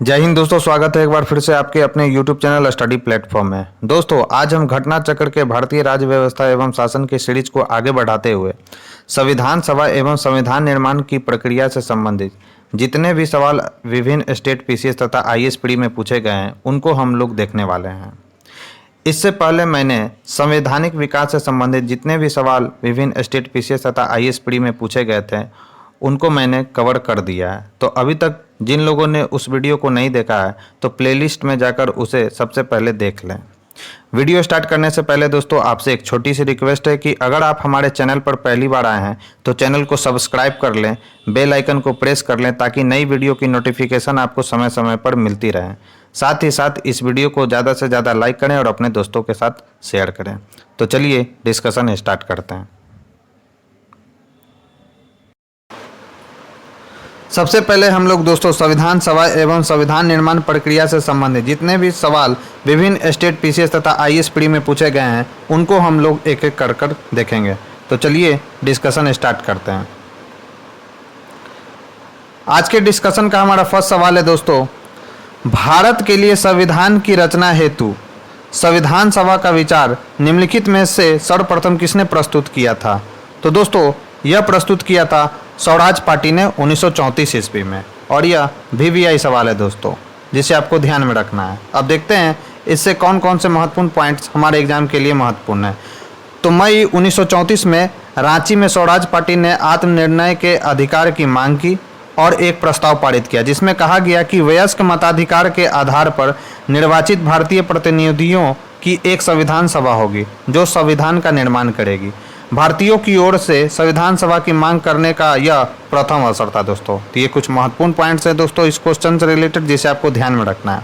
जय हिंद दोस्तों, स्वागत है एक बार फिर से आपके अपने YouTube चैनल स्टडी प्लेटफॉर्म में। दोस्तों, आज हम घटना चक्र के भारतीय राज्य व्यवस्था एवं शासन की सीरीज को आगे बढ़ाते हुए संविधान सभा एवं संविधान निर्माण की प्रक्रिया से संबंधित जितने भी सवाल विभिन्न स्टेट पीसीएस तथा आईएएस प्री में पूछे गए हैं उनको हम लोग देखने वाले हैं। इससे पहले मैंने संवैधानिक विकास से संबंधित जितने भी सवाल विभिन्न स्टेट पीसीएस तथा आईएएस प्री में पूछे गए थे उनको मैंने कवर कर दिया है। तो अभी तक जिन लोगों ने उस वीडियो को नहीं देखा है तो प्लेलिस्ट में जाकर उसे सबसे पहले देख लें। वीडियो स्टार्ट करने से पहले दोस्तों आपसे एक छोटी सी रिक्वेस्ट है कि अगर आप हमारे चैनल पर पहली बार आए हैं तो चैनल को सब्सक्राइब कर लें, बेल आइकन को प्रेस कर लें ताकि नई वीडियो की नोटिफिकेशन आपको समय समय पर मिलती रहे। साथ ही साथ इस वीडियो को ज़्यादा से ज़्यादा लाइक करें और अपने दोस्तों के साथ शेयर करें। तो चलिए डिस्कशन स्टार्ट करते हैं। सबसे पहले हम लोग दोस्तों संविधान सभा एवं संविधान निर्माण प्रक्रिया से संबंधित जितने भी सवाल विभिन्न स्टेट पीसीएस तथा आईएएस प्री में पूछे गए हैं उनको हम लोग एक एक कर देखेंगे। तो चलिए डिस्कशन स्टार्ट करते हैं। आज के डिस्कशन का हमारा फर्स्ट सवाल है दोस्तों, भारत के लिए संविधान की रचना हेतु संविधान सभा का विचार निम्नलिखित में से सर्वप्रथम किसने प्रस्तुत किया था? तो दोस्तों यह प्रस्तुत किया था स्वराज पार्टी ने 1934 ईस्वी में, और यह वीवीआई सवाल है दोस्तों जिसे आपको ध्यान में रखना है। अब देखते हैं इससे कौन कौन से महत्वपूर्ण पॉइंट्स हमारे एग्जाम के लिए महत्वपूर्ण है। तो मई 1934 में रांची में स्वराज पार्टी ने आत्मनिर्णय के अधिकार की मांग की और एक प्रस्ताव पारित किया जिसमें कहा गया कि वयस्क मताधिकार के आधार पर निर्वाचित भारतीय प्रतिनिधियों की एक संविधान सभा होगी जो संविधान का निर्माण करेगी। भारतीयों की ओर से संविधान सभा की मांग करने का यह प्रथम अवसर था दोस्तों। तो ये कुछ महत्वपूर्ण पॉइंट्स हैं दोस्तों इस क्वेश्चन से रिलेटेड जिसे आपको ध्यान में रखना है।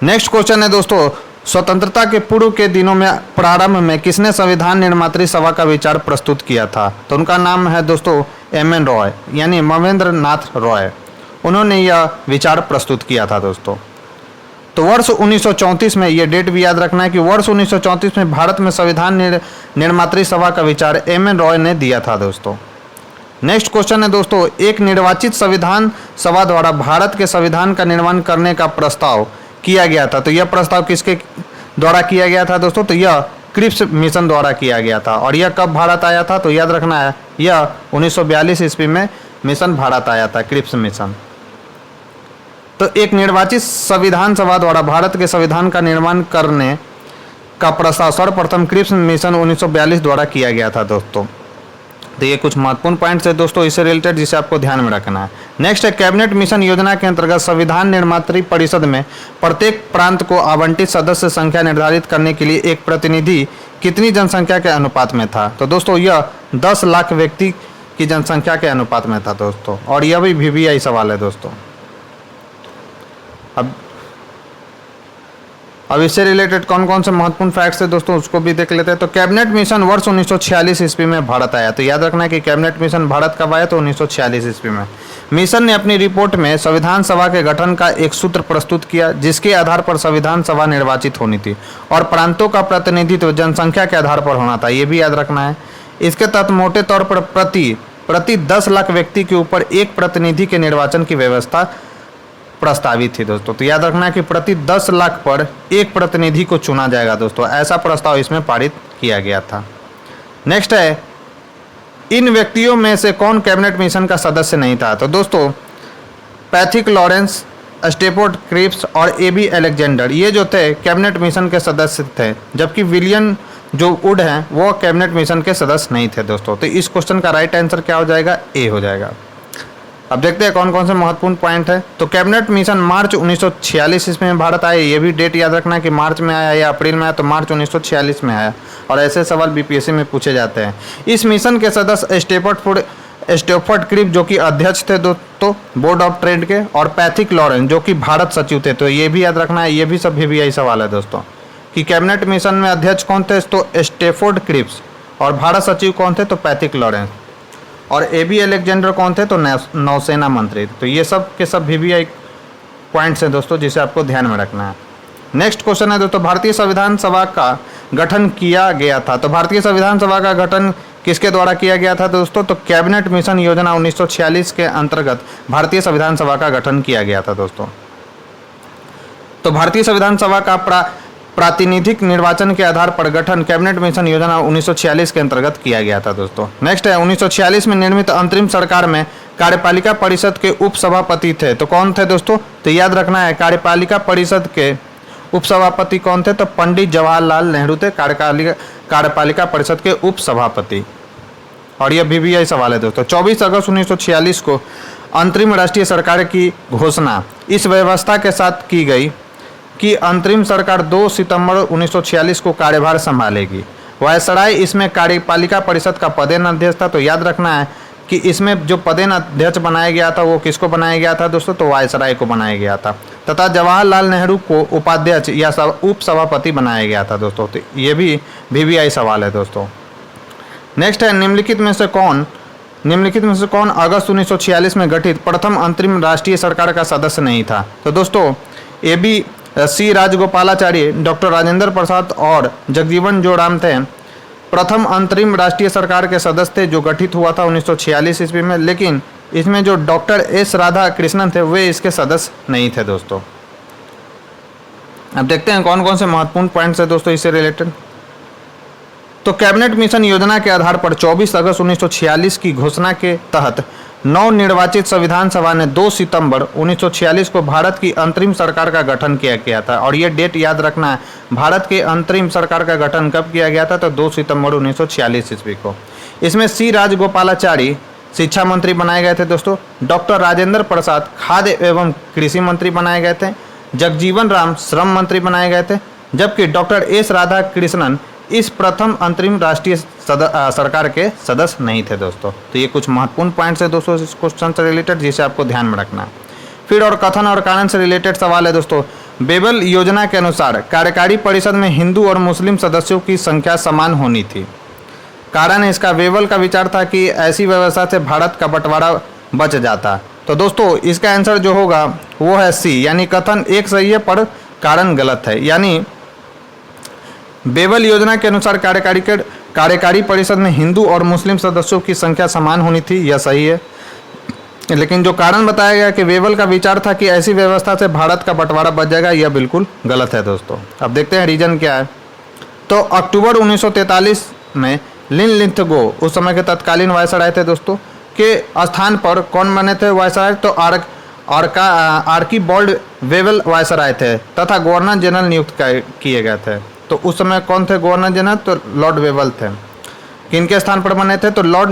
नेक्स्ट क्वेश्चन है दोस्तों, स्वतंत्रता के पूर्व के दिनों में प्रारंभ में किसने संविधान निर्मात्री सभा का विचार प्रस्तुत किया था? तो उनका नाम है दोस्तों एमएन रॉय यानी मवेंद्र नाथ रॉय। उन्होंने यह विचार प्रस्तुत किया था दोस्तों। तो वर्ष 1934 में, ये डेट भी याद रखना है कि वर्ष 1934 में भारत में संविधान निर्मात्री सभा का विचार एमएन रॉय ने दिया था दोस्तों। नेक्स्ट क्वेश्चन है दोस्तों, एक निर्वाचित संविधान सभा द्वारा भारत के संविधान का निर्माण करने का प्रस्ताव किया गया था। तो यह प्रस्ताव किसके द्वारा किया गया था दोस्तों? तो यह क्रिप्स मिशन द्वारा किया गया था। और यह कब भारत आया था? तो याद रखना है यह 1942 ईस्वी में मिशन भारत आया था, क्रिप्स मिशन। तो एक निर्वाचित संविधान सभा द्वारा भारत के संविधान का निर्माण करने का प्रस्ताव सर्वप्रथम क्रिप्स मिशन 1942 द्वारा किया गया था दोस्तों। तो ये कुछ महत्वपूर्ण पॉइंट्स है दोस्तों इससे रिलेटेड जिसे आपको ध्यान में रखना है। नेक्स्ट है, कैबिनेट मिशन योजना के अंतर्गत संविधान निर्मात्री परिषद में प्रत्येक प्रांत को आवंटित सदस्य संख्या निर्धारित करने के लिए एक प्रतिनिधि कितनी जनसंख्या के अनुपात में था? तो दोस्तों यह 10 लाख व्यक्ति की जनसंख्या के अनुपात में था दोस्तों। और यह भी वीवीआई सवाल है दोस्तों। अब इससे रिलेटेड कौन कौन से महत्वपूर्ण फैक्ट्स है दोस्तों उसको भी देख लेते हैं। तो कैबिनेट मिशन वर्ष 1946 ईस्वी में भारत आया। तो याद रखना है कि कैबिनेट मिशन भारत कब आया? तो 1946 ईस्वी में। मिशन ने अपनी रिपोर्ट में संविधान सभा के गठन का एक सूत्र प्रस्तुत किया जिसके आधार पर संविधान सभा निर्वाचित होनी थी और प्रांतों का प्रतिनिधित्व जनसंख्या के आधार पर होना था। ये भी याद रखना है। इसके तहत मोटे तौर पर प्रति 10 लाख व्यक्ति के ऊपर एक प्रतिनिधि के निर्वाचन की व्यवस्था प्रस्तावित थी दोस्तों। तो याद रखना है कि प्रति 10 लाख पर एक प्रतिनिधि को चुना जाएगा दोस्तों, ऐसा प्रस्ताव इसमें पारित किया गया था। नेक्स्ट है, इन व्यक्तियों में से कौन कैबिनेट मिशन का सदस्य नहीं था? तो दोस्तों पैथिक लॉरेंस, स्टेफोर्ड क्रिप्स और एबी अलेक्जेंडर ये जो थे कैबिनेट मिशन के सदस्य थे, जबकि विलियम जो वुड हैं वो कैबिनेट मिशन के सदस्य नहीं थे दोस्तों। तो इस क्वेश्चन का राइट आंसर क्या हो जाएगा? ए हो जाएगा। अब देखते हैं कौन कौन से महत्वपूर्ण पॉइंट है। तो कैबिनेट मिशन मार्च 1946 ईस्वी में भारत आया। ये भी डेट याद रखना है कि मार्च में आया या अप्रैल में आया। तो मार्च 1946 में आया और ऐसे सवाल बीपीएससी में पूछे जाते हैं। इस मिशन के सदस्य स्टेफोर्ड क्रिप्स जो कि अध्यक्ष थे दोस्तों बोर्ड ऑफ ट्रेड के, और पैथिक लॉरेंस जो कि भारत सचिव थे। तो ये भी याद रखना है, ये भी सब वीवीआई सवाल है दोस्तों कि कैबिनेट मिशन में अध्यक्ष कौन थे? तो स्टेफोर्ड क्रिप्स। और भारत सचिव कौन थे? तो पैथिक लॉरेंस। और एबी अलेक्जेंडर कौन थे? तो नौसेना मंत्री। तो ये सब के सब वीवीआई पॉइंट्स हैं दोस्तों जिसे आपको ध्यान में रखना है। नेक्स्ट क्वेश्चन है दोस्तों, भारतीय संविधान सभा का गठन किया गया था। तो भारतीय संविधान सभा का गठन किसके द्वारा किया गया था दोस्तों? तो कैबिनेट मिशन योजना 1946 के अंतर्गत भारतीय संविधान सभा का गठन किया गया था दोस्तों। तो भारतीय संविधान सभा का प्रातिनिधिक निर्वाचन के आधार पर गठन कैबिनेट मिशन योजना 1946 के अंतर्गत किया गया था दोस्तों। नेक्स्ट है 1946 में निर्मित अंतरिम सरकार में कार्यपालिका परिषद के उपसभापति थे। तो कौन थे दोस्तों? तो याद रखना है, कार्यपालिका परिषद के उपसभापति कौन थे? तो पंडित जवाहरलाल नेहरू थे कार्यपालिका परिषद के उपसभापति। और यह VVI सवाल है दोस्तों। 24 अगस्त 1946 को अंतरिम राष्ट्रीय सरकार की घोषणा इस व्यवस्था के साथ की गई कि अंतरिम सरकार 2 सितंबर 1946 को कार्यभार संभालेगी। वायसराय इसमें कार्यपालिका परिषद का पदेन अध्यक्ष था। तो याद रखना है कि इसमें जो पदेन अध्यक्ष बनाया गया था वो किसको बनाया गया था दोस्तों? तो वायसराय को बनाया गया था, तथा जवाहरलाल नेहरू को उपाध्यक्ष या उपसभापति बनाया गया था दोस्तों। तो ये भी VVI सवाल है दोस्तों। नेक्स्ट है निम्नलिखित में से कौन अगस्त 1946 में गठित प्रथम अंतरिम राष्ट्रीय सरकार का सदस्य नहीं था? तो दोस्तों AB C Rajagopalachari, doctor Rajendra Prasad और जगजीवन जोड़ाम थे प्रथम अंतरिम राष्ट्रीय सरकार के सदस्य थे जो गठित हुआ था 1946 ईस्वी में। लेकिन इसमें जो डॉक्टर S राधाकृष्णन थे वे इसके सदस्य नहीं थे दोस्तों। अब देखते हैं कौन कौन से महत्वपूर्ण पॉइंट्स है दोस्तों इससे रिलेटेड। तो कैबिनेट मिशन योजना के आधार पर 24 अगस्त 1946 की घोषणा के तहत नवनिर्वाचित संविधान सभा ने 2 सितंबर 1946 को भारत की अंतरिम सरकार का गठन किया गया था। और ये डेट याद रखना है, भारत के अंतरिम सरकार का गठन कब किया गया था? तो 2 सितंबर 1946 ईस्वी को। इसमें C राजगोपालाचारी शिक्षा मंत्री बनाए गए थे दोस्तों। डॉक्टर राजेंद्र प्रसाद खाद्य एवं कृषि मंत्री बनाए गए थे। जगजीवन राम श्रम मंत्री बनाए गए थे, जबकि डॉक्टर S राधाकृष्णन इस प्रथम अंतरिम राष्ट्रीय सरकार के सदस्य नहीं थे दोस्तों। तो ये कुछ महत्वपूर्ण पॉइंट्स है दोस्तों इस क्वेश्चन से रिलेटेड, जिसे आपको ध्यान में रखना है। फिर और कथन और कारण से रिलेटेड सवाल है दोस्तों। बेबल योजना के अनुसार कार्यकारी परिषद में हिंदू और मुस्लिम सदस्यों की संख्या समान होनी थी। कारण इसका वेबल का विचार था कि ऐसी व्यवस्था से भारत का बंटवारा बच जाता। तो दोस्तों इसका आंसर जो होगा वो है C, यानी कथन एक सही है पर कारण गलत है। यानी बेबल योजना के अनुसार कार्यकारी परिषद में हिंदू और मुस्लिम सदस्यों की संख्या समान होनी थी, यह सही है। लेकिन जो कारण बताया गया कि बेबल का विचार था कि ऐसी व्यवस्था से भारत का बंटवारा बच जाएगा, यह बिल्कुल गलत है दोस्तों। अब देखते हैं रीजन क्या है। तो अक्टूबर 1943 में लिन लिथगो उस समय के तत्कालीन वायसराय थे दोस्तों के स्थान पर कौन बने थे वायसराय? तो आर्कीबॉल्ड वेबल वायसराय थे तथा गवर्नर जनरल नियुक्त किए गए थे। तो उस समय कौन थे गवर्नर जनरल? तो लॉर्ड वेबल थे। किनके स्थान पर बने थे? तो लॉर्ड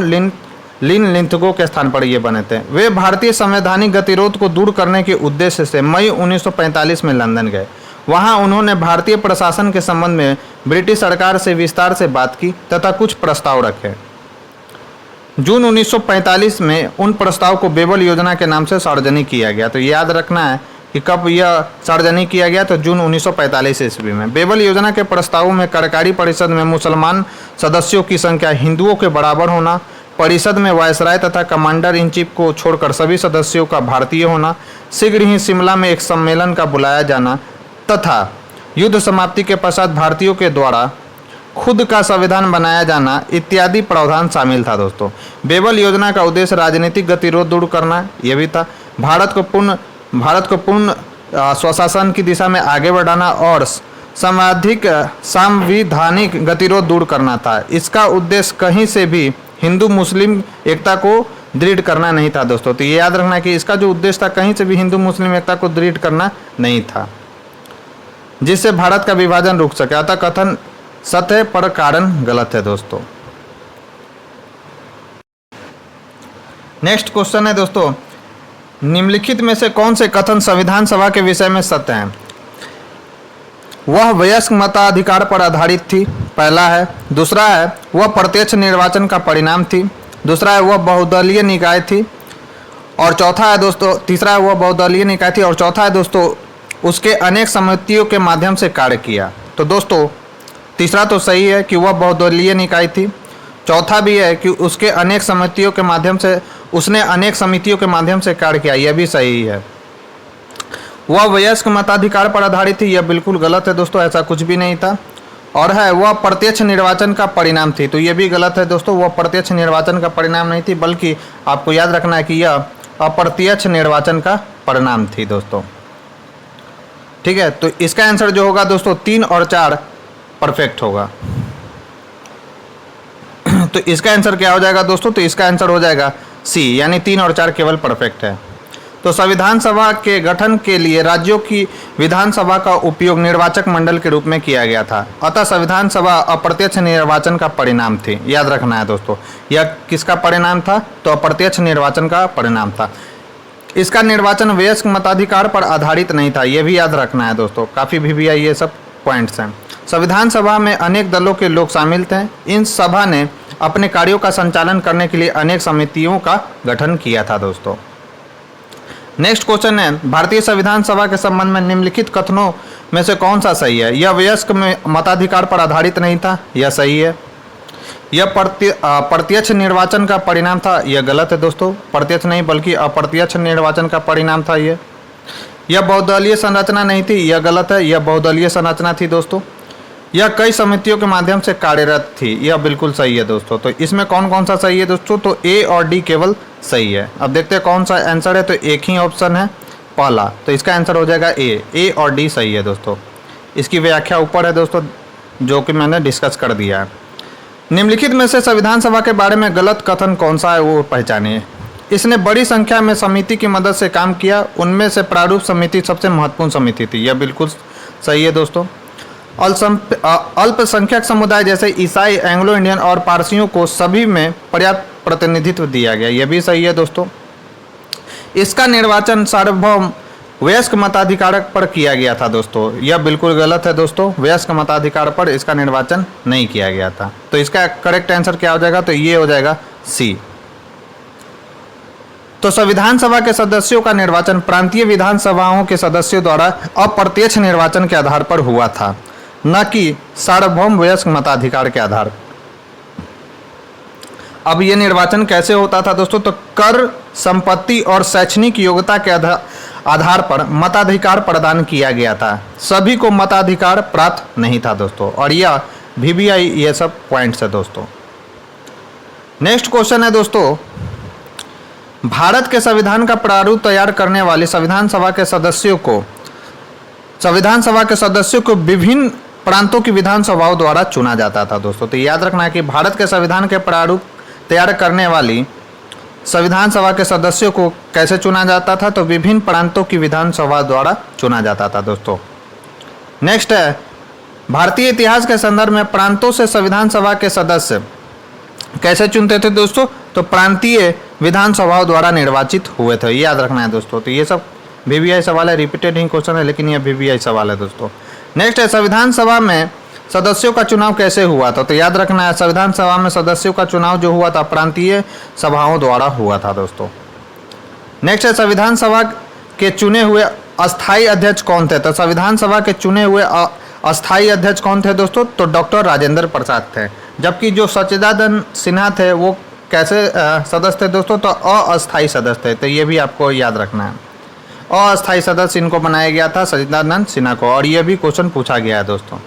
लिन लिथगो के स्थान पर ये बने थे। वे भारतीय संवैधानिक गतिरोध को दूर करने के उद्देश्य से मई 1945 में लंदन गए। वहां उन्होंने भारतीय प्रशासन के संबंध में ब्रिटिश सरकार से विस्तार से बात की तथा कुछ प्रस्ताव रखे। जून 1945 में उन प्रस्ताव को बेबल योजना के नाम से सार्वजनिक किया गया। तो याद रखना है कि कब यह सार्वजनिक किया गया? तो जून 1945 ईस्वी में। बेबल योजना के प्रस्तावों में कार्यकारी परिषद में मुसलमान सदस्यों की संख्या हिंदुओं के बराबर होना, परिषद में वायसराय तथा कमांडर इन चीफ को छोड़कर सभी सदस्यों का भारतीय होना, शीघ्र ही शिमला में एक सम्मेलन का बुलाया जाना तथा युद्ध समाप्ति के पश्चात भारतीयों के द्वारा खुद का संविधान बनाया जाना इत्यादि प्रावधान शामिल था दोस्तों। बेबल योजना का उद्देश्य राजनीतिक गतिरोध दूर करना यह भी था, भारत को पूर्ण स्वशासन की दिशा में आगे बढ़ाना और संवैधानिक गतिरोध दूर करना था। इसका उद्देश्य कहीं से भी हिंदू मुस्लिम एकता को दृढ़ करना नहीं था दोस्तों। तो ये याद रखना कि इसका जो उद्देश्य था कहीं से भी हिंदू मुस्लिम एकता को दृढ़ करना नहीं था, जिससे भारत का विभाजन रुक सके। अतः कथन सत्य है पर कारण गलत है दोस्तों। नेक्स्ट क्वेश्चन है दोस्तों, निम्नलिखित में से कौन से कथन संविधान सभा के विषय में सत्य हैं? वह वयस्क मताधिकार पर आधारित थी, पहला है। दूसरा है वह प्रत्यक्ष निर्वाचन का परिणाम थी। दूसरा है वह बहुदलीय निकाय थी। और चौथा है दोस्तों, तीसरा है वह बहुदलीय निकाय थी। और चौथा है दोस्तों उसके अनेक समितियों के माध्यम से कार्य किया। तो दोस्तों तीसरा तो सही है कि वह बहुदलीय निकाय थी। चौथा भी है कि उसने अनेक समितियों के माध्यम से कार्य किया, यह भी सही है। वह वयस्क मताधिकार पर आधारित थी, यह बिल्कुल गलत है दोस्तों, ऐसा कुछ भी नहीं था। और है वह प्रत्यक्ष निर्वाचन का परिणाम थी, तो यह भी गलत है दोस्तों, वह प्रत्यक्ष निर्वाचन का परिणाम नहीं थी, बल्कि आपको याद रखना है कि यह अप्रत्यक्ष निर्वाचन का परिणाम थी दोस्तों। ठीक है, तो इसका आंसर जो होगा दोस्तों 3 और 4 परफेक्ट होगा। तो इसका आंसर क्या हो जाएगा दोस्तों, तो इसका आंसर हो जाएगा सी, यानी 3 और 4 केवल परफेक्ट है। तो संविधान सभा के गठन के लिए राज्यों की विधानसभा का उपयोग निर्वाचक मंडल के रूप में किया गया था। अतः संविधान सभा अप्रत्यक्ष निर्वाचन का परिणाम थी, याद रखना है दोस्तों। यह किसका परिणाम था, तो अप्रत्यक्ष निर्वाचन का परिणाम था। इसका निर्वाचन वयस्क मताधिकार पर आधारित नहीं था, यह भी याद रखना है दोस्तों। काफ़ी VVI ये सब पॉइंट्स हैं। संविधान सभा में अनेक दलों के लोग शामिल थे। इन सभा ने अपने कार्यों का संचालन करने के लिए अनेक समितियों का गठन किया था दोस्तों। नेक्स्ट क्वेश्चन है, भारतीय संविधान सभा के संबंध में निम्नलिखित कथनों में से कौन सा सही है। यह वयस्क में मताधिकार पर आधारित नहीं था, यह सही है। यह प्रत्यक्ष निर्वाचन का परिणाम था, यह गलत है दोस्तों। प्रत्यक्ष नहीं बल्कि अप्रत्यक्ष निर्वाचन का परिणाम था ये। यह बहुदलीय संरचना नहीं थी, यह गलत है। यह बहुदलीय संरचना थी दोस्तों। यह कई समितियों के माध्यम से कार्यरत थी, यह बिल्कुल सही है दोस्तों। तो इसमें कौन कौन सा सही है दोस्तों, तो ए और डी केवल सही है। अब देखते हैं कौन सा आंसर है, तो एक ही ऑप्शन है पहला, तो इसका आंसर हो जाएगा ए और डी सही है दोस्तों। इसकी व्याख्या ऊपर है दोस्तों, जो कि मैंने डिस्कस कर दिया है। निम्नलिखित में से संविधान सभा के बारे में गलत कथन कौन सा है, वो पहचानिए। इसने बड़ी संख्या में समिति की मदद से काम किया, उनमें से प्रारूप समिति सबसे महत्वपूर्ण समिति थी, यह बिल्कुल सही है दोस्तों। अल्पसंख्यक समुदाय जैसे ईसाई, एंग्लो इंडियन और पारसियों को सभी में पर्याप्त प्रतिनिधित्व दिया गया, यह भी सही है दोस्तों। इसका निर्वाचन सार्वभौम वयस्क मताधिकार पर किया गया था दोस्तों, यह बिल्कुल गलत है दोस्तों। वयस्क मताधिकार पर इसका निर्वाचन नहीं किया गया था। तो इसका करेक्ट आंसर क्या हो जाएगा, तो ये हो जाएगा सी। तो संविधान सभा के सदस्यों का निर्वाचन प्रांतीय विधानसभाओं के सदस्यों द्वारा अप्रत्यक्ष निर्वाचन के आधार पर हुआ था, न कि सार्वभौम वयस्क मताधिकार के आधार। अब ये निर्वाचन कैसे होता था दोस्तों, तो कर, संपत्ति और शैक्षणिक योग्यता के आधार पर मताधिकार प्रदान किया गया था। सभी को मताधिकार प्राप्त नहीं था दोस्तों, और यह VVI ये सब पॉइंट्स है दोस्तों। नेक्स्ट क्वेश्चन है दोस्तों, भारत के संविधान का प्रारूप तैयार करने वाली संविधान सभा के सदस्यों को विभिन्न प्रांतों की विधानसभाओं द्वारा चुना जाता था दोस्तों। तो याद रखना है कि भारत के संविधान के प्रारूप तैयार करने वाली संविधान सभा के सदस्यों को कैसे चुना जाता था, तो विभिन्न प्रांतों की विधानसभा द्वारा चुना जाता था दोस्तों। नेक्स्ट है, भारतीय इतिहास के संदर्भ में प्रांतों से संविधान सभा के सदस्य कैसे चुनते थे दोस्तों, तो प्रांतीय विधानसभाओं द्वारा निर्वाचित हुए थे, याद रखना है दोस्तों। तो ये सब VVI सवाल है, रिपीटेड ही क्वेश्चन है, लेकिन यह VVI सवाल है दोस्तों। नेक्स्ट है, संविधान सभा में सदस्यों का चुनाव कैसे हुआ था, तो याद रखना है संविधान सभा में सदस्यों का चुनाव जो हुआ था प्रांतीय सभाओं द्वारा हुआ था दोस्तों। नेक्स्ट है, संविधान सभा के चुने हुए अस्थायी अध्यक्ष कौन थे, तो संविधान सभा के चुने हुए अस्थायी अध्यक्ष कौन थे दोस्तों, तो डॉक्टर राजेंद्र प्रसाद थे। जबकि जो सच्चिदानंद सिन्हा थे वो कैसे सदस्य थे दोस्तों, तो अस्थायी सदस्य थे। तो ये भी आपको याद रखना है, अस्थायी सदस्य इनको बनाया गया था सच्चिदानंद सिन्हा को, और ये भी क्वेश्चन पूछा गया है दोस्तों।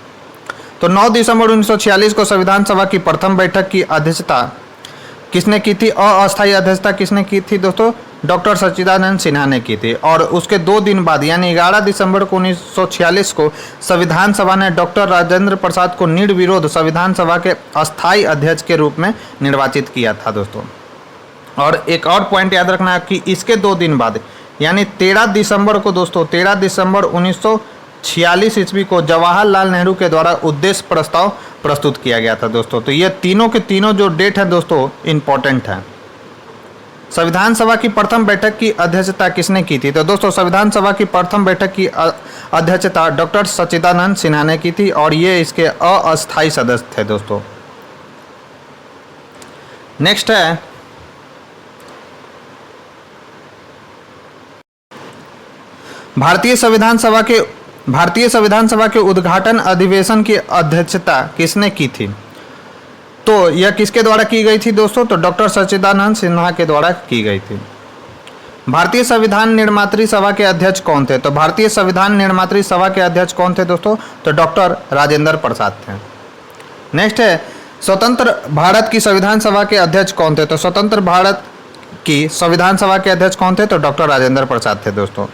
तो 9 दिसंबर 1946 को संविधान सभा की प्रथम बैठक की अध्यक्षता किसने की थी, अस्थायी अध्यक्षता किसने की थी दोस्तों, डॉक्टर सच्चिदानंद सिन्हा ने की थी। और उसके 2 दिन बाद यानी 11 दिसंबर को 1946 को संविधान सभा ने डॉक्टर राजेंद्र प्रसाद को निर्विरोध संविधान सभा के अस्थायी अध्यक्ष के रूप में निर्वाचित किया था दोस्तों। और एक और पॉइंट याद रखना है कि इसके 2 दिन बाद यानी 13 दिसंबर को दोस्तों, 13 दिसंबर 1946 ईस्वी को जवाहरलाल नेहरू के द्वारा उद्देश्य प्रस्ताव प्रस्तुत किया गया था दोस्तों। तो ये तीनों के तीनों जो डेट है दोस्तों इम्पोर्टेंट है। संविधान सभा की प्रथम बैठक की अध्यक्षता किसने की थी, तो दोस्तों संविधान सभा की प्रथम बैठक की अध्यक्षता डॉक्टर सच्चिदानंद सिन्हा ने की थी, और ये इसके अस्थायी सदस्य थे दोस्तों। नेक्स्ट है, भारतीय संविधान सभा के उद्घाटन अधिवेशन की अध्यक्षता किसने की थी, तो यह किसके द्वारा की गई थी दोस्तों, तो डॉक्टर सच्चिदानंद सिन्हा के द्वारा की गई थी। भारतीय संविधान निर्मात्री सभा के अध्यक्ष कौन थे, तो भारतीय संविधान निर्मात्री सभा के अध्यक्ष कौन थे दोस्तों, तो डॉक्टर राजेंद्र प्रसाद थे। नेक्स्ट है, स्वतंत्र भारत की संविधान सभा के अध्यक्ष कौन थे, तो स्वतंत्र भारत की संविधान सभा के अध्यक्ष कौन थे, तो डॉक्टर राजेंद्र प्रसाद थे दोस्तों।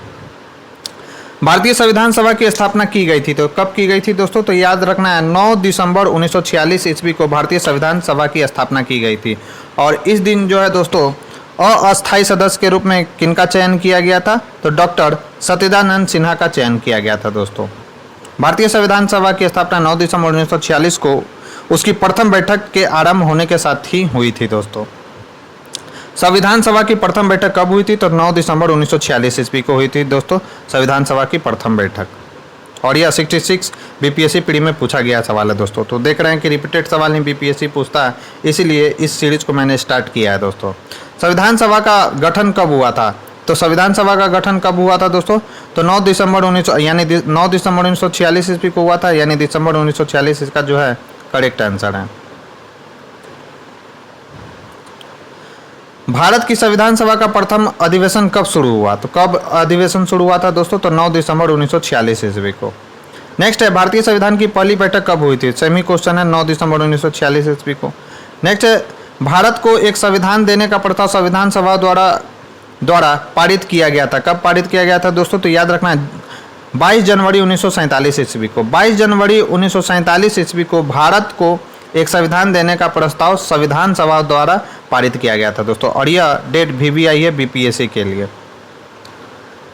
भारतीय संविधान सभा की स्थापना की गई थी, तो कब की गई थी दोस्तों? तो याद रखना है 9 दिसंबर 1946 ईस्वी को भारतीय संविधान सभा की स्थापना की गई थी। और इस दिन जो है दोस्तों अस्थायी सदस्य के रूप में किनका चयन किया गया था? तो डॉक्टर सच्चिदानंद सिन्हा का चयन किया गया था दोस्तों। भारतीय संविधान सभा की स्थापना 9 दिसंबर 1946 को उसकी प्रथम बैठक के आरंभ होने के साथ ही हुई थी दोस्तों। संविधान सभा की प्रथम बैठक कब हुई थी? तो 9 दिसंबर 1946 ईस्वी को हुई थी दोस्तों संविधान सभा की प्रथम बैठक। और यह 66 बीपीएससी प्री में पूछा गया सवाल है दोस्तों। तो देख रहे हैं कि रिपीटेड सवाल नहीं बीपीएससी पूछता है, इसीलिए इस सीरीज को मैंने स्टार्ट किया है दोस्तों। संविधान सभा का गठन कब हुआ था? तो संविधान सभा का गठन कब हुआ था दोस्तों? तो 9 दिसंबर 1946 ईस्वी को हुआ था, यानी दिसंबर 1946 इसका जो है करेक्ट आंसर है। भारत की संविधान सभा का प्रथम अधिवेशन कब शुरू हुआ? तो कब अधिवेशन शुरू हुआ था दोस्तों? तो 9 दिसंबर 1946 ईस्वी को। नेक्स्ट है भारतीय संविधान की पहली बैठक कब हुई थी? सेमी क्वेश्चन है, 9 दिसंबर 1946 ईस्वी को। नेक्स्ट है भारत को एक संविधान देने का प्रस्ताव संविधान सभा द्वारा पारित किया गया था। कब पारित किया गया था दोस्तों? तो याद रखना है 22 जनवरी 1947 ईस्वी को। 22 जनवरी 1947 ईस्वी को भारत को एक संविधान देने का प्रस्ताव संविधान सभा द्वारा पारित किया गया था दोस्तों। और यह डेट वीवीआई है बीपीएससी के लिए।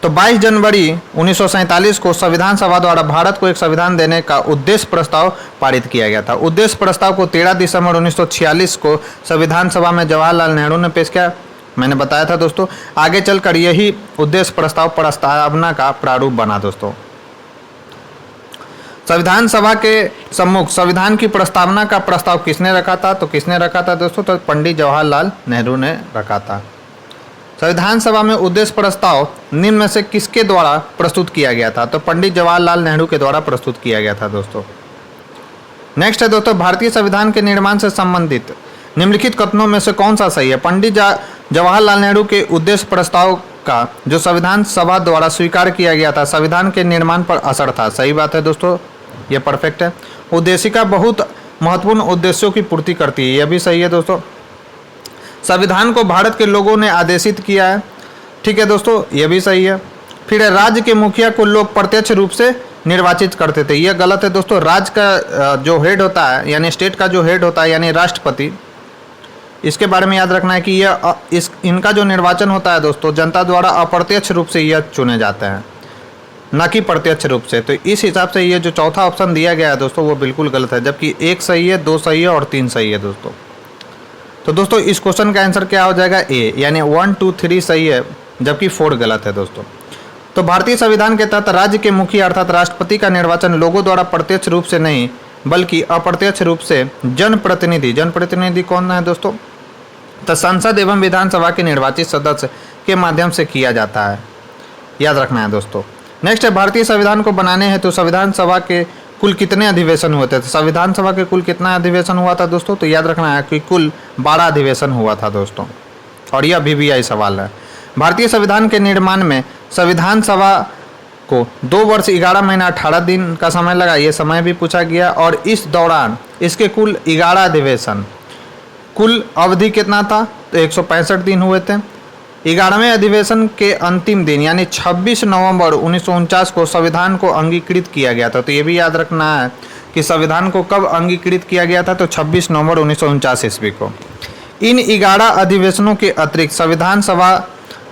तो 22 जनवरी 1947 को संविधान सभा द्वारा भारत को एक संविधान देने का उद्देश्य प्रस्ताव पारित किया गया था। उद्देश्य प्रस्ताव को 13 दिसंबर 1946 को संविधान सभा में जवाहरलाल नेहरू ने पेश किया। मैंने बताया था दोस्तों, आगे चलकर यही उद्देश्य प्रस्ताव प्रस्तावना का प्रारूप बना दोस्तों। संविधान सभा के सम्मुख संविधान की प्रस्तावना का प्रस्ताव किसने रखा था? तो किसने रखा था दोस्तों? तो पंडित जवाहरलाल नेहरू ने रखा था। संविधान सभा में उद्देश्य प्रस्ताव निम्न में से किसके द्वारा प्रस्तुत किया गया था? तो पंडित जवाहरलाल नेहरू के द्वारा प्रस्तुत किया गया था दोस्तों। नेक्स्ट है दोस्तों, भारतीय संविधान के निर्माण से संबंधित निम्नलिखित कथनों में से कौन सा सही है? पंडित जवाहरलाल नेहरू के उद्देश्य प्रस्ताव का जो संविधान सभा द्वारा स्वीकार किया गया था संविधान के निर्माण पर असर था। सही बात है दोस्तों, ये परफेक्ट है। उद्देशिका बहुत महत्वपूर्ण उद्देश्यों की पूर्ति करती है, यह भी सही है दोस्तों। संविधान को भारत के लोगों ने आदेशित किया है, ठीक है दोस्तों, यह भी सही है। फिर राज्य के मुखिया को लोग प्रत्यक्ष रूप से निर्वाचित करते थे, यह गलत है दोस्तों। राज्य का जो हेड होता है यानी स्टेट का जो हेड होता है यानी राष्ट्रपति, इसके बारे में याद रखना है कि इनका जो निर्वाचन होता है दोस्तों जनता द्वारा अप्रत्यक्ष रूप से यह चुने जाते हैं, न कि प्रत्यक्ष रूप से। तो इस हिसाब से ये जो चौथा ऑप्शन दिया गया है दोस्तों वो बिल्कुल गलत है, जबकि 1 सही है, 2 सही है और 3 सही है दोस्तों। तो दोस्तों इस क्वेश्चन का आंसर क्या हो जाएगा? ए, यानी 1, 2, 3 सही है, जबकि 4 गलत है दोस्तों। तो भारतीय संविधान के तहत राज्य के मुखिया अर्थात राष्ट्रपति का निर्वाचन लोगों द्वारा प्रत्यक्ष रूप से नहीं बल्कि अप्रत्यक्ष रूप से जनप्रतिनिधि कौन है दोस्तों? तो संसद एवं विधानसभा के निर्वाचित सदस्य के माध्यम से किया जाता है, याद रखना है दोस्तों। नेक्स्ट है भारतीय संविधान को बनाने हेतु संविधान सभा के कुल कितने अधिवेशन हुए थे? तो संविधान सभा के कुल कितना अधिवेशन हुआ था दोस्तों? तो याद रखना है कि कुल 12 अधिवेशन हुआ था दोस्तों। और यह वीवीआई सवाल है। भारतीय संविधान के निर्माण में संविधान सभा को 2 वर्ष 11 महीना 18 दिन का समय लगा, ये समय भी पूछा गया। और इस दौरान इसके कुल 11 अधिवेशन, कुल अवधि कितना था? तो 165 दिन हुए थे। 11वें अधिवेशन के अंतिम दिन यानी 26 नवंबर 1949 को संविधान को अंगीकृत किया गया था। तो ये भी याद रखना है कि संविधान को कब अंगीकृत किया गया था? तो 26 नवंबर 1949 ईस्वी को। इन 11 अधिवेशनों के अतिरिक्त संविधान सभा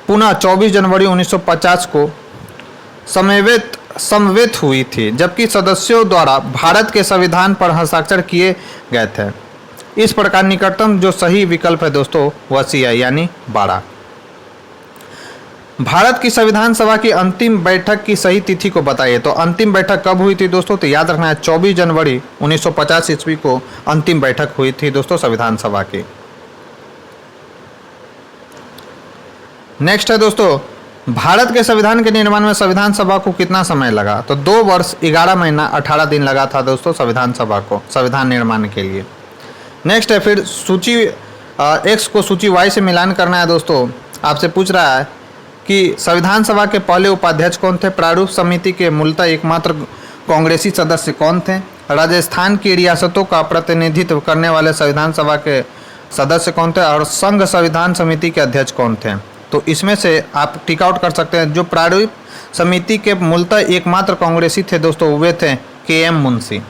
पुनः 24 जनवरी 1950 को समवेत हुई थी, जबकि सदस्यों द्वारा भारत के संविधान पर हस्ताक्षर किए गए थे। इस प्रकार निकटतम जो सही विकल्प है दोस्तों वह सी है, यानी 12। भारत की संविधान सभा की अंतिम बैठक की सही तिथि को बताइए। तो अंतिम बैठक कब हुई थी दोस्तों? तो याद रखना है 24 जनवरी 1950 ईस्वी को अंतिम बैठक हुई थी दोस्तों संविधान सभा की। नेक्स्ट है दोस्तों, भारत के संविधान के निर्माण में संविधान सभा को कितना समय लगा? तो 2 वर्ष 11 महीना 18 दिन लगा था दोस्तों संविधान सभा को संविधान निर्माण के लिए। नेक्स्ट है फिर सूची एक्स को सूची वाई से मिलान करना है दोस्तों। आपसे पूछ रहा है कि संविधान सभा के पहले उपाध्यक्ष कौन थे? प्रारूप समिति के मूलतः एकमात्र कांग्रेसी सदस्य कौन थे? राजस्थान की रियासतों का प्रतिनिधित्व करने वाले संविधान सभा के सदस्य कौन थे? और संघ संविधान समिति के अध्यक्ष कौन थे? तो इसमें से आप टिक आउट कर सकते हैं। जो प्रारूप समिति के मूलतः एकमात्र कांग्रेसी थे दोस्तों, वे थे के.एम. मुंशी।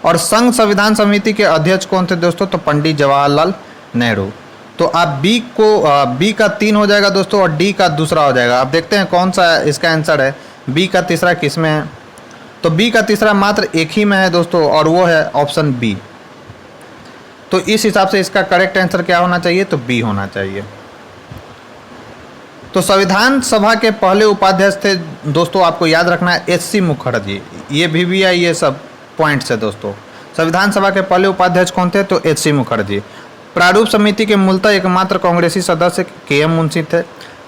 और संघ संविधान समिति के अध्यक्ष कौन थे दोस्तों? तो पंडित जवाहरलाल नेहरू। तो आप बी का 3 हो जाएगा दोस्तों और डी का दूसरा हो जाएगा। आप देखते हैं कौन सा इसका आंसर है। बी का तीसरा किस में है? तो बी का तीसरा मात्र एक ही में है दोस्तों, और वो है ऑप्शन बी। तो इस हिसाब से इसका करेक्ट आंसर क्या होना चाहिए? तो बी होना चाहिए। तो संविधान सभा के पहले उपाध्यक्ष थे दोस्तों, आपको याद रखना है एच.सी. मुखर्जी। ये VVI ये सब पॉइंट्स है दोस्तों। संविधान सभा के पहले उपाध्यक्ष कौन थे? तो एच.सी. मुखर्जी। प्रारूप समिति के मूलतः एकमात्र कांग्रेसी सदस्य के.एम. मुंशी थे।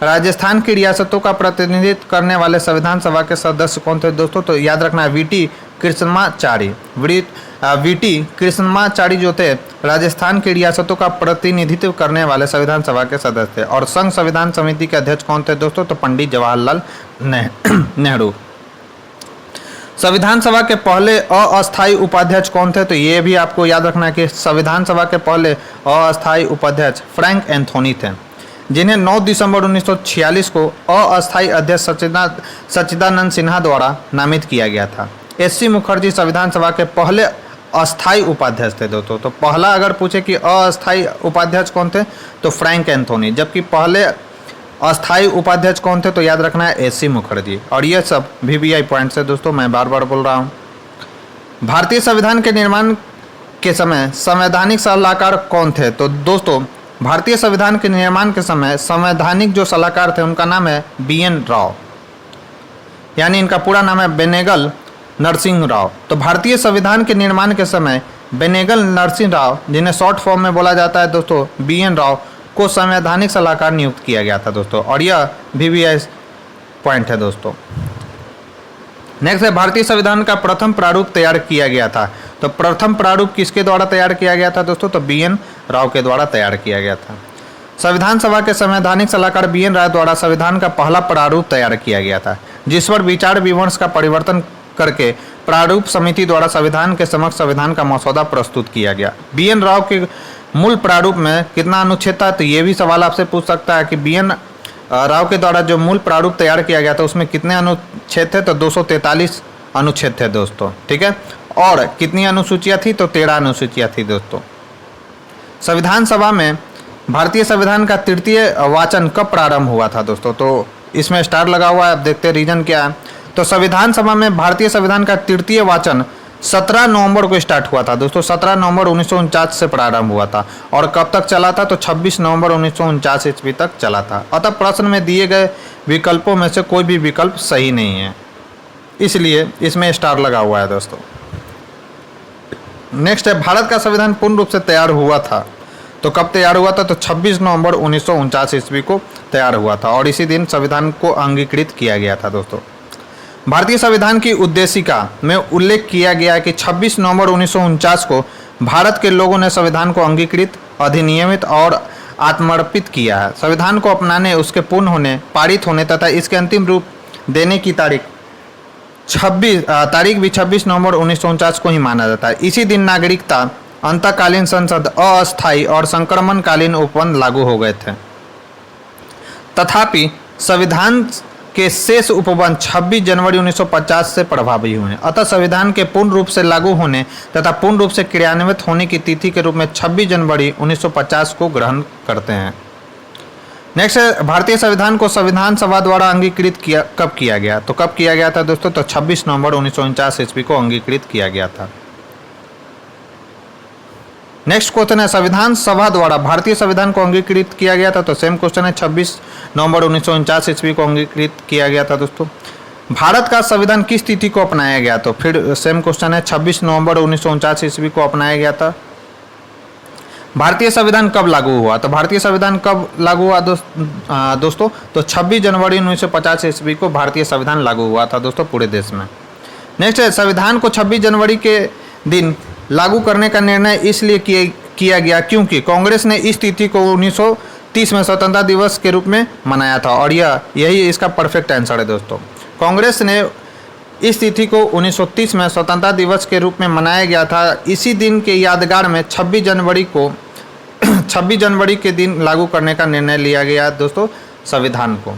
राजस्थान की रियासतों का प्रतिनिधित्व करने वाले संविधान सभा के सदस्य कौन थे दोस्तों? तो याद रखना है वी.टी. कृष्णमाचारी। वी.टी. कृष्णमाचारी जो थे राजस्थान की रियासतों का प्रतिनिधित्व करने वाले संविधान सभा के सदस्य थे। और संघ संविधान समिति के अध्यक्ष कौन थे दोस्तों? तो पंडित जवाहरलाल नेहरू। संविधान सभा के पहले अस्थायी उपाध्यक्ष कौन थे? तो ये भी आपको याद रखना है कि संविधान सभा के पहले अस्थायी उपाध्यक्ष फ्रैंक एंथोनी थे, जिन्हें 9 दिसंबर 1946 को अस्थायी अध्यक्ष सच्चिदानंद सिन्हा द्वारा नामित किया गया था। एच.सी. मुखर्जी संविधान सभा के पहले अस्थायी उपाध्यक्ष थे दोस्तों। तो पहला अगर पूछे कि अस्थायी उपाध्यक्ष कौन थे, तो फ्रैंक एंथोनी। जबकि पहले अस्थायी उपाध्यक्ष कौन थे? तो याद रखना है एच.सी. मुखर्जी। और ये सब VVI पॉइंट्स है दोस्तों, मैं बार बार बोल रहा हूँ। भारतीय संविधान के निर्माण के समय संवैधानिक सलाहकार कौन थे? तो दोस्तों भारतीय संविधान के निर्माण के समय संवैधानिक जो सलाहकार थे उनका नाम है B.N. राव, यानी इनका पूरा नाम है बेनेगल नरसिंह राव। तो भारतीय संविधान के निर्माण के समय बेनेगल नरसिंह राव, जिन्हें शॉर्ट फॉर्म में बोला जाता है दोस्तों B.N. राव, को संवैधानिक सलाहकार नियुक्त किया गया था दोस्तों। और यह VVI पॉइंट है दोस्तों। नेक्स्ट है भारतीय संविधान का प्रथम प्रारूप तैयार किया गया था। तो प्रथम प्रारूप किसके द्वारा तैयार किया गया था दोस्तों? तो B.N. राव के द्वारा तैयार किया गया था। संविधान सभा के संवैधानिक सलाहकार B.N. राव द्वारा संविधान का पहला प्रारूप तैयार किया गया था, जिस पर विचार विमर्श का परिवर्तन करके प्रारूप समिति द्वारा संविधान के समक्ष संविधान का मसौदा प्रस्तुत किया गया। B.N. राव के मूल प्रारूप में कितना अनुच्छेद था? तो ये भी सवाल आपसे पूछ सकता है कि B.N. राव के द्वारा जो मूल प्रारूप तैयार किया गया था उसमें कितने अनुच्छेद थे? तो 243 अनुच्छेद थे दोस्तों, ठीक है। और कितनी अनुसूचियाँ थी? तो 13 अनुसूचियाँ थी दोस्तों। संविधान सभा में भारतीय संविधान का तृतीय वाचन कब प्रारंभ हुआ था दोस्तों? तो इसमें स्टार लगा हुआ है, आप देखते हैं रीजन क्या है। तो संविधान सभा में भारतीय संविधान का तृतीय वाचन 17 नवंबर को स्टार्ट हुआ था दोस्तों। 17 नवंबर 1949 से प्रारंभ हुआ था। और कब तक चला था? तो 26 नवंबर 1949 ईस्वी तक चला था। अतः प्रश्न में दिए गए विकल्पों में से कोई भी विकल्प सही नहीं है, इसलिए इसमें स्टार लगा हुआ है दोस्तों। नेक्स्ट है भारत का संविधान पूर्ण रूप से तैयार हुआ था। तो कब तैयार हुआ था? तो 26 नवंबर 1949 ईस्वी को तैयार हुआ था और इसी दिन संविधान को अंगीकृत किया गया था दोस्तों। भारतीय संविधान की उद्देशिका में उल्लेख किया गया है कि 26 नवंबर 1949 को भारत के लोगों ने संविधान को अंगीकृत, अधिनियमित और आत्मर्पित किया है। संविधान को अपनाने, उसके पूर्ण होने, पारित होने तथा इसके अंतिम रूप देने की तारीख भी 26 नवंबर 1949 को ही माना जाता है। इसी दिन नागरिकता, अंतकालीन संसद, अस्थायी और संक्रमणकालीन उपबंध लागू हो गए थे। तथापि संविधान के शेष उपबंध 26 जनवरी 1950 से प्रभावी हुए। अतः संविधान के पूर्ण रूप से लागू होने तथा पूर्ण रूप से क्रियान्वित होने की तिथि के रूप में 26 जनवरी 1950 को ग्रहण करते हैं। नेक्स्ट है भारतीय संविधान को संविधान सभा द्वारा अंगीकृत कब किया गया? तो कब किया गया था दोस्तों? तो 26 नवंबर 1949 ईस्वी को अंगीकृत किया गया था। नेक्स्ट क्वेश्चन है संविधान सभा द्वारा भारतीय संविधान को अंगीकृत किया गया था। तो सेम क्वेश्चन है 26 नवंबर 1949 ईस्वी को अंगीकृत किया गया था दोस्तों। भारत का संविधान किस तिथि को अपनाया गया? तो फिर सेम क्वेश्चन है 26 नवंबर 1949 ईस्वी को अपनाया गया था। भारतीय संविधान कब लागू हुआ? तो भारतीय संविधान कब लागू हुआ दोस्तों? तो 26 जनवरी 1950 ईस्वी को भारतीय संविधान लागू हुआ था दोस्तों पूरे देश में। नेक्स्ट है संविधान को 26 जनवरी के दिन लागू करने का निर्णय इसलिए किया गया क्योंकि कांग्रेस ने इस तिथि को 1930 में स्वतंत्रता दिवस के रूप में मनाया था। और यही इसका परफेक्ट आंसर है दोस्तों। कांग्रेस ने इस तिथि को 1930 में स्वतंत्रता दिवस के रूप में मनाया गया था। इसी दिन के यादगार में 26 जनवरी के दिन लागू करने का निर्णय लिया गया दोस्तों। संविधान को।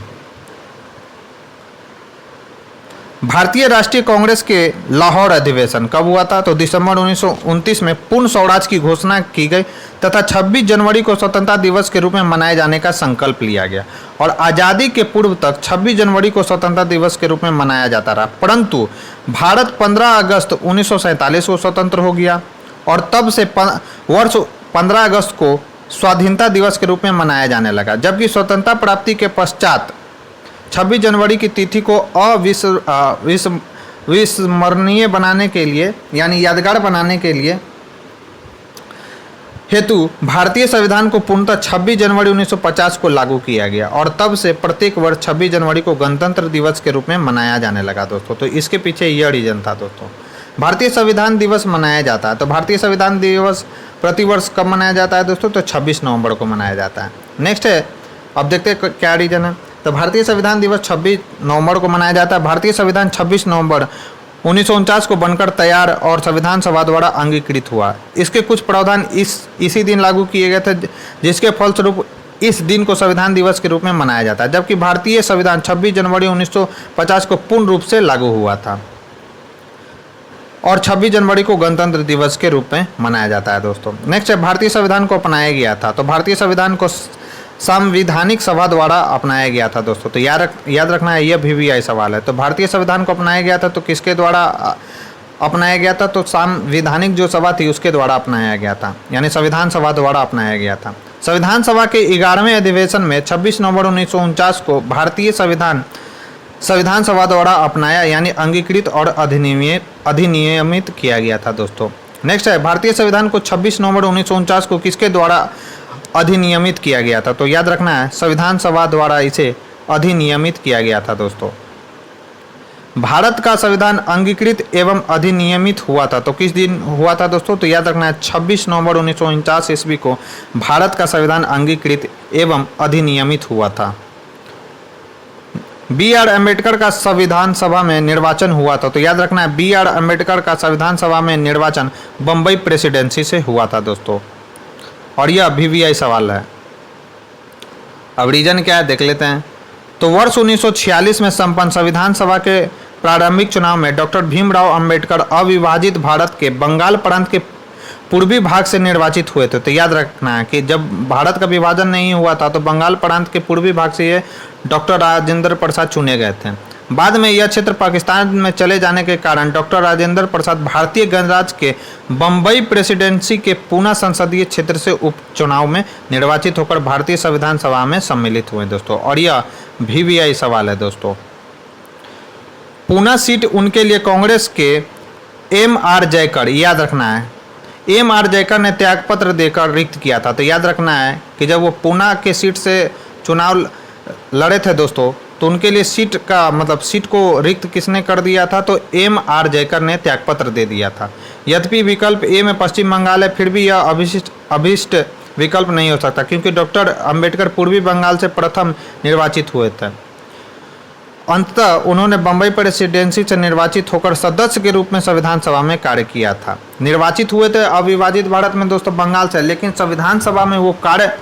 भारतीय राष्ट्रीय कांग्रेस के लाहौर अधिवेशन कब हुआ था? तो दिसंबर 1929 में पूर्ण स्वराज की घोषणा की गई तथा 26 जनवरी को स्वतंत्रता दिवस के रूप में मनाए जाने का संकल्प लिया गया और आज़ादी के पूर्व तक 26 जनवरी को स्वतंत्रता दिवस के रूप में मनाया जाता रहा, परंतु भारत 15 अगस्त 1947 को स्वतंत्र हो गया और तब से वर्ष 15 अगस्त को स्वाधीनता दिवस के रूप में मनाया जाने लगा, जबकि स्वतंत्रता प्राप्ति के पश्चात 26 जनवरी की तिथि को अविस्मरणीय बनाने के लिए यानी यादगार बनाने के लिए हेतु भारतीय संविधान को पूर्णतः 26 जनवरी 1950 को लागू किया गया और तब से प्रत्येक वर्ष 26 जनवरी को गणतंत्र दिवस के रूप में मनाया जाने लगा दोस्तों। तो इसके पीछे यह रीजन था दोस्तों। भारतीय संविधान दिवस मनाया जाता है, तो भारतीय संविधान दिवस प्रतिवर्ष कब मनाया जाता है दोस्तों? तो 26 नवंबर को मनाया जाता है। नेक्स्ट है, अब देखते हैं क्या रीजन है। तो भारतीय संविधान दिवस 26 नवंबर को मनाया जाता है। भारतीय संविधान 26 नवंबर 1949 को बनकर तैयार और संविधान सभा द्वारा अंगीकृत हुआ। इसके कुछ प्रावधान इसी दिन लागू किए गए थे, जिसके फलस्वरूप इस दिन को संविधान दिवस के रूप में मनाया जाता है, जबकि भारतीय संविधान 26 जनवरी 1950 को पूर्ण रूप से लागू हुआ था और 26 जनवरी को गणतंत्र दिवस के रूप में मनाया जाता है दोस्तों। नेक्स्ट है, भारतीय संविधान को अपनाया गया था। तो भारतीय संविधान को संवैधानिक सभा द्वारा अपनाया गया था दोस्तों। तो याद रखना है, यह VVI सवाल है। तो भारतीय संविधान को अपनाया गया था, तो किसके द्वारा अपनाया गया था? तो संवैधानिक जो सभा थी उसके द्वारा अपनाया गया था, यानी संविधान सभा द्वारा अपनाया गया था। संविधान सभा के 11वें अधिवेशन में 26 नवंबर 1949 को भारतीय संविधान सभा द्वारा अपनाया यानी अंगीकृत और अधिनियमित किया गया था दोस्तों। नेक्स्ट है, भारतीय संविधान को 26 नवंबर 1949 को किसके द्वारा अधिनियमित किया गया था? तो याद रखना है, संविधान सभा द्वारा इसे अधिनियमित किया गया था दोस्तों। भारत का संविधान अंगीकृत एवं अधिनियमित हुआ था, तो किस दिन हुआ था दोस्तों? तो याद रखना है, 26 नवंबर 1949 ईस्वी को भारत का संविधान अंगीकृत एवं अधिनियमित हुआ था। BR अम्बेडकर का संविधान सभा में निर्वाचन हुआ था। तो याद रखना है, BR अम्बेडकर का संविधान सभा में निर्वाचन बम्बई प्रेसिडेंसी से हुआ था दोस्तों, और यह VVI सवाल है। अब रीजन क्या है देख लेते हैं। तो वर्ष 1946 में संपन्न संविधान सभा के प्रारंभिक चुनाव में डॉक्टर भीमराव अंबेडकर अविभाजित भारत के बंगाल प्रांत के पूर्वी भाग से निर्वाचित हुए थे। तो याद रखना है कि जब भारत का विभाजन नहीं हुआ था तो बंगाल प्रांत के पूर्वी भाग से ये डॉक्टर राजेंद्र प्रसाद चुने गए थे। बाद में यह क्षेत्र पाकिस्तान में चले जाने के कारण डॉक्टर राजेंद्र प्रसाद भारतीय गणराज्य के बम्बई प्रेसिडेंसी के पूना संसदीय क्षेत्र से उपचुनाव में निर्वाचित होकर भारतीय संविधान सभा में सम्मिलित हुए दोस्तों, और यह VVI सवाल है दोस्तों। पूना सीट उनके लिए कांग्रेस के MR जयकर, याद रखना है, MR जयकर ने त्यागपत्र देकर रिक्त किया था। तो याद रखना है कि जब वो पूना के सीट से चुनाव लड़े थे दोस्तों, तो उनके लिए सीट को रिक्त किसने कर दिया था? तो MR जयकर ने त्यागपत्र दे दिया था। यद्यपि विकल्प A में पश्चिम बंगाल है, फिर भी यह अभिष्ट विकल्प नहीं हो सकता, क्योंकि डॉक्टर अंबेडकर पूर्वी बंगाल से प्रथम निर्वाचित हुए थे। अंततः उन्होंने बम्बई प्रेसिडेंसी से निर्वाचित होकर सदस्य के रूप में संविधान सभा में कार्य किया था। निर्वाचित हुए थे अविभाजित भारत में दोस्तों बंगाल से, लेकिन संविधान सभा में वो कार्य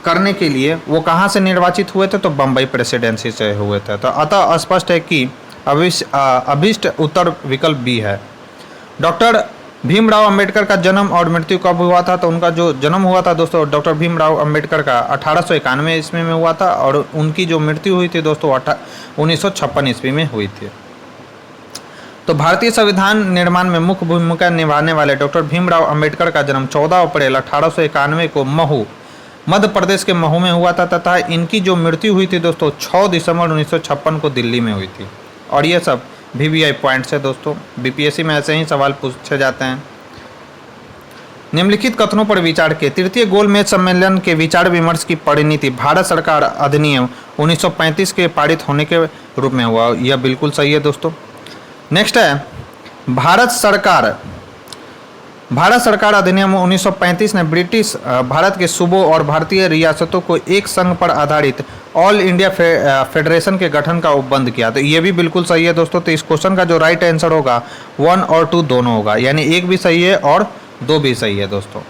करने के लिए वो कहाँ से निर्वाचित हुए थे? तो बम्बई प्रेसिडेंसी से हुए थे। तो अतः स्पष्ट है कि अभिष्ट उत्तर विकल्प B है। डॉक्टर भीमराव अंबेडकर का जन्म और मृत्यु कब हुआ था? तो उनका जो जन्म हुआ था दोस्तों डॉक्टर भीमराव अंबेडकर का 1891 ईस्वी में हुआ था, और उनकी जो मृत्यु हुई थी दोस्तों 1956 ईस्वी में हुई थी। तो भारतीय संविधान निर्माण में मुख्य भूमिका निभाने वाले डॉक्टर भीमराव अंबेडकर का जन्म 14 अप्रैल 1891 को महू मध्य प्रदेश के महू में हुआ था, तथा इनकी जो मृत्यु हुई थी दोस्तों 6 दिसंबर 1956 को दिल्ली में हुई थी। और ये सब VVI पॉइंट्स है दोस्तों, BPSC में ऐसे ही सवाल पूछे जाते हैं। निम्नलिखित कथनों पर विचार के तृतीय गोलमेज सम्मेलन के विचार विमर्श की परिणति भारत सरकार अधिनियम 1935 के पारित होने के रूप में हुआ। यह बिल्कुल सही है दोस्तों। नेक्स्ट है, भारत सरकार अधिनियम 1935 ने ब्रिटिश भारत के सूबों और भारतीय रियासतों को एक संघ पर आधारित ऑल इंडिया फेडरेशन के गठन का उपबंध किया। तो ये भी बिल्कुल सही है दोस्तों। तो इस क्वेश्चन का जो राइट आंसर होगा 1 और 2 दोनों होगा, यानी 1 भी सही है और 2 भी सही है दोस्तों।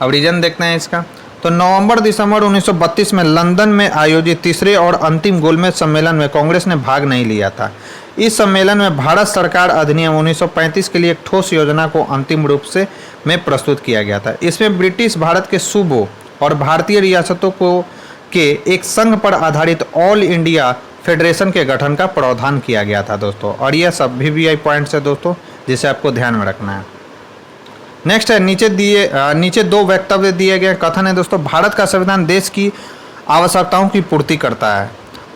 अब रीजन देखते हैं इसका। तो नवंबर दिसंबर 1932 में लंदन में आयोजित तीसरे और अंतिम गोलमेज सम्मेलन में कांग्रेस ने भाग नहीं लिया था। इस सम्मेलन में भारत सरकार अधिनियम 1935 के लिए एक ठोस योजना को अंतिम रूप से में प्रस्तुत किया गया था। इसमें ब्रिटिश भारत के सूबों और भारतीय रियासतों को के एक संघ पर आधारित ऑल इंडिया फेडरेशन के गठन का प्रावधान किया गया था दोस्तों। और यह सब VVI पॉइंट्स है दोस्तों, जिसे आपको ध्यान में रखना है। नेक्स्ट है नीचे दो वक्तव्य दिए गए कथन है दोस्तों। भारत का संविधान देश की आवश्यकताओं की पूर्ति करता है,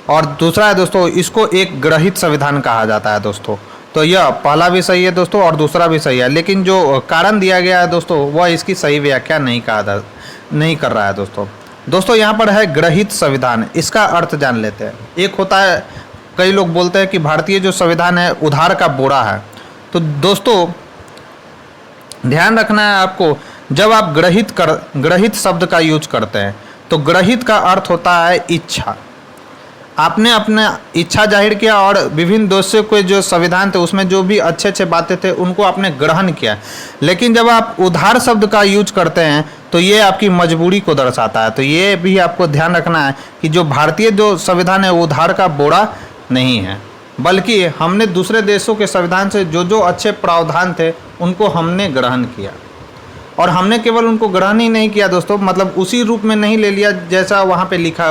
और दूसरा है दोस्तों, इसको एक ग्रहित संविधान कहा जाता है दोस्तों। तो यह पहला भी सही है दोस्तों और दूसरा भी सही है, लेकिन जो कारण दिया गया है दोस्तों वह इसकी सही व्याख्या नहीं कर रहा है दोस्तों। यहाँ पर है ग्रहित संविधान, इसका अर्थ जान लेते हैं। एक होता है, कई लोग बोलते हैं कि भारतीय जो संविधान है उधार का बोरा है। तो दोस्तों ध्यान रखना है आपको, जब आप ग्रहित शब्द का यूज करते हैं तो ग्रहित का अर्थ होता है इच्छा। आपने अपना इच्छा जाहिर किया और विभिन्न देशों के जो संविधान थे उसमें जो भी अच्छे अच्छे बातें थे उनको आपने ग्रहण किया। लेकिन जब आप उधार शब्द का यूज करते हैं तो ये आपकी मजबूरी को दर्शाता है। तो ये भी आपको ध्यान रखना है कि जो भारतीय जो संविधान है वो उधार का बोरा नहीं है, बल्कि हमने दूसरे देशों के संविधान से जो जो अच्छे प्रावधान थे उनको हमने ग्रहण किया। और हमने केवल उनको ग्रहण ही नहीं किया दोस्तों, मतलब उसी रूप में नहीं ले लिया जैसा वहाँ पे लिखा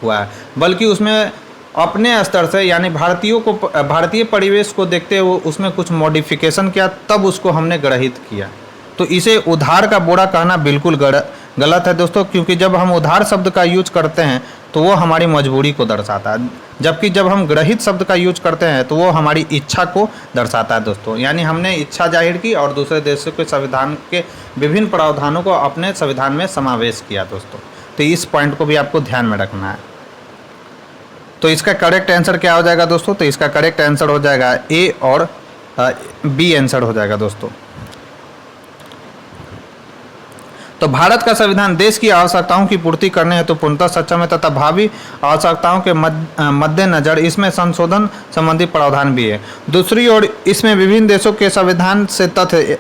हुआ है, बल्कि उसमें अपने स्तर से यानी भारतीय परिवेश को देखते हुए उसमें कुछ मॉडिफिकेशन किया, तब उसको हमने ग्रहित किया। तो इसे उधार का बोरा कहना बिल्कुल गलत है दोस्तों, क्योंकि जब हम उधार शब्द का यूज करते हैं तो वो हमारी मजबूरी को दर्शाता है, जबकि जब हम ग्रहित शब्द का यूज करते हैं तो वो हमारी इच्छा को दर्शाता है दोस्तों। यानी हमने इच्छा जाहिर की और दूसरे देशों के संविधान के विभिन्न प्रावधानों को अपने संविधान में समावेश किया दोस्तों। तो इस पॉइंट को भी आपको ध्यान में रखना है। तो इसका करेक्ट आंसर क्या हो जाएगा दोस्तों? तो इसका करेक्ट आंसर हो जाएगा ए और बी आंसर हो जाएगा दोस्तों। तो भारत का संविधान देश की आवश्यकताओं की पूर्ति करने हेतु पूर्णतः सक्षम है तथा भावी आवश्यकताओं के मद्देनजर इसमें संशोधन संबंधी प्रावधान भी है। दूसरी ओर इसमें विभिन्न देशों के संविधान से तथ्य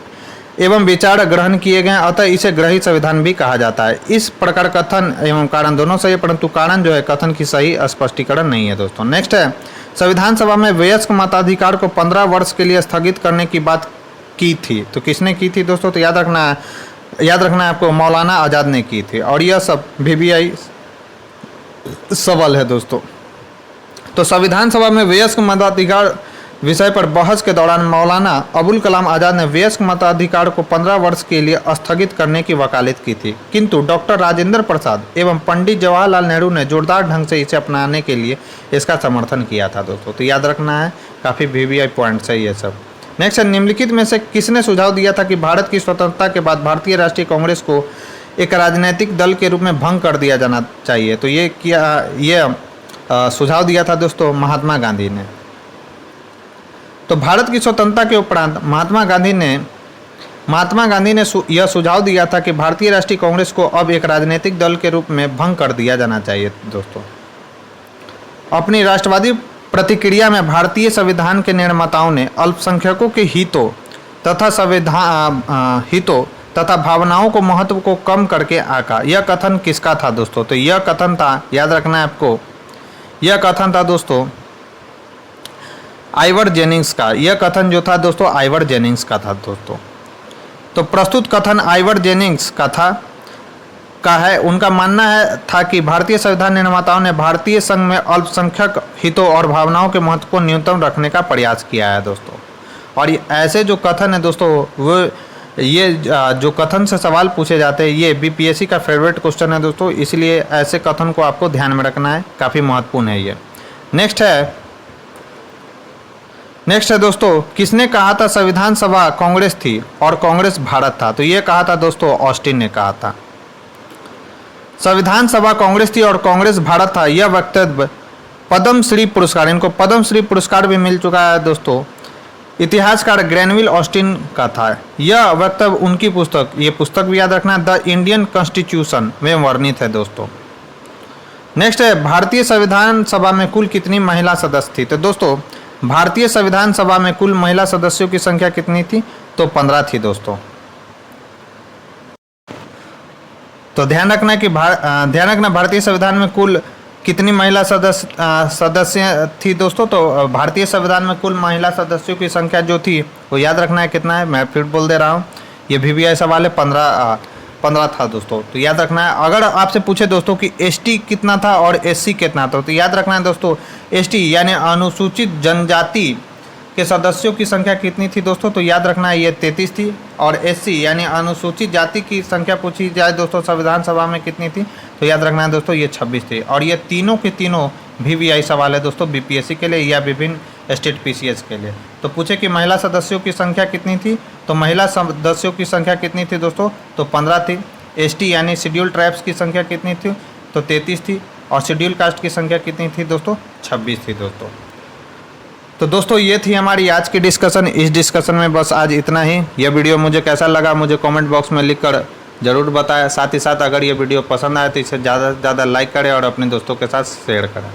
एवं विचार ग्रहण किए गए, अतः इसे ग्रहित संविधान भी कहा जाता है। इस प्रकार कथन एवं कारण दोनों सही है, परंतु कारण जो है कथन की सही स्पष्टीकरण नहीं है दोस्तों। नेक्स्ट है, संविधान सभा में वयस्क मताधिकार को 15 वर्ष के लिए स्थगित करने की बात की थी। तो किसने की थी दोस्तों? तो याद रखना है आपको, मौलाना आज़ाद ने की थी। और यह सब VVI सवाल है दोस्तों। तो संविधान सभा में वयस्क मताधिकार विषय पर बहस के दौरान मौलाना अबुल कलाम आज़ाद ने वयस्क मताधिकार को 15 वर्ष के लिए स्थगित करने की वकालत की थी, किंतु डॉक्टर राजेंद्र प्रसाद एवं पंडित जवाहरलाल नेहरू ने जोरदार ढंग से इसे अपनाने के लिए इसका समर्थन किया था दोस्तों। तो याद रखना है, काफ़ी VVI पॉइंट्स है ये सब। नेक्स्ट है, निम्नलिखित में से किसने सुझाव दिया था कि भारत की स्वतंत्रता के बाद भारतीय राष्ट्रीय कांग्रेस को एक राजनीतिक दल के रूप में भंग कर दिया जाना चाहिए? तो ये सुझाव दिया था दोस्तों महात्मा गांधी ने। तो भारत की स्वतंत्रता के उपरांत महात्मा गांधी ने यह सुझाव दिया था कि भारतीय राष्ट्रीय कांग्रेस को अब एक राजनीतिक दल के रूप में भंग कर दिया जाना चाहिए दोस्तों। अपनी राष्ट्रवादी प्रतिक्रिया में भारतीय संविधान के निर्माताओं ने अल्पसंख्यकों के हितों तथा भावनाओं को महत्व को कम करके आंका। यह कथन किसका था दोस्तों? तो यह कथन था, याद रखना है आपको, यह कथन था दोस्तों आइवर जेनिंग्स का। यह कथन जो था दोस्तों आइवर जेनिंग्स का था दोस्तों। तो प्रस्तुत कथन आइवर जेनिंग्स का है। उनका मानना था कि भारतीय संविधान निर्माताओं ने भारतीय संघ में अल्पसंख्यक हितों और भावनाओं के महत्व को न्यूनतम रखने का प्रयास किया है दोस्तों। और ऐसे जो कथन है दोस्तों, वो ये जो कथन से सवाल पूछे जाते हैं ये BPSC का फेवरेट क्वेश्चन है दोस्तों, इसलिए ऐसे कथन को आपको ध्यान में रखना है, काफ़ी महत्वपूर्ण है ये। नेक्स्ट है दोस्तों, किसने कहा था संविधान सभा कांग्रेस थी और कांग्रेस भारत था? तो ये कहा था दोस्तों ऑस्टिन ने कहा था। संविधान सभा कांग्रेस थी और कांग्रेस भारत था, यह वक्तव्य पद्मश्री पुरस्कार, इनको पद्मश्री पुरस्कार भी मिल चुका है दोस्तों, इतिहासकार ग्रैनविल ऑस्टिन का था। यह वक्तव्य उनकी पुस्तक, ये पुस्तक भी याद रखना, द इंडियन कॉन्स्टिट्यूशन में वर्णित है दोस्तों। नेक्स्ट है, भारतीय संविधान सभा में कुल कितनी महिला सदस्य थी? तो दोस्तों भारतीय संविधान सभा में कुल महिला सदस्यों की संख्या कितनी थी? तो 15 थी दोस्तों। तो ध्यान रखना भारतीय संविधान में कुल कितनी महिला सदस्य थी दोस्तों। तो भारतीय संविधान में कुल महिला सदस्यों की संख्या जो थी वो याद रखना है कितना है। मैं फिर बोल दे रहा हूँ, ये VVI सवाल है, 15 था दोस्तों। तो याद रखना है। अगर आपसे पूछे दोस्तों कि ST कितना था और SC कितना था, तो याद रखना है दोस्तों ST यानी अनुसूचित जनजाति के सदस्यों की संख्या कितनी थी दोस्तों। तो याद रखना है ये 33 थी। और SC यानी अनुसूचित जाति की संख्या पूछी जाए दोस्तों संविधान सभा में कितनी थी, तो याद रखना है दोस्तों ये 26 थी। और ये तीनों के तीनों VVI सवाल है दोस्तों, BPSC के लिए या विभिन्न स्टेट PCS के लिए। तो पूछे कि महिला सदस्यों की संख्या कितनी थी, तो महिला सदस्यों की संख्या कितनी थी दोस्तों, तो 15 थी। ST यानी शेड्यूल ट्राइब्स की संख्या कितनी थी, तो 33 थी। और शेड्यूल कास्ट की संख्या कितनी थी दोस्तों, 26 थी दोस्तों। तो दोस्तों ये थी हमारी आज की डिस्कशन। इस डिस्कशन में बस आज इतना ही। यह वीडियो मुझे कैसा लगा मुझे कमेंट बॉक्स में लिखकर ज़रूर बताएं। साथ ही साथ अगर ये वीडियो पसंद आए तो इसे ज़्यादा से ज़्यादा लाइक करें और अपने दोस्तों के साथ शेयर करें।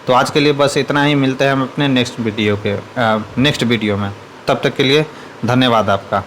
तो आज के लिए बस इतना ही। मिलते हैं हम अपने नेक्स्ट वीडियो में। तब तक के लिए धन्यवाद आपका।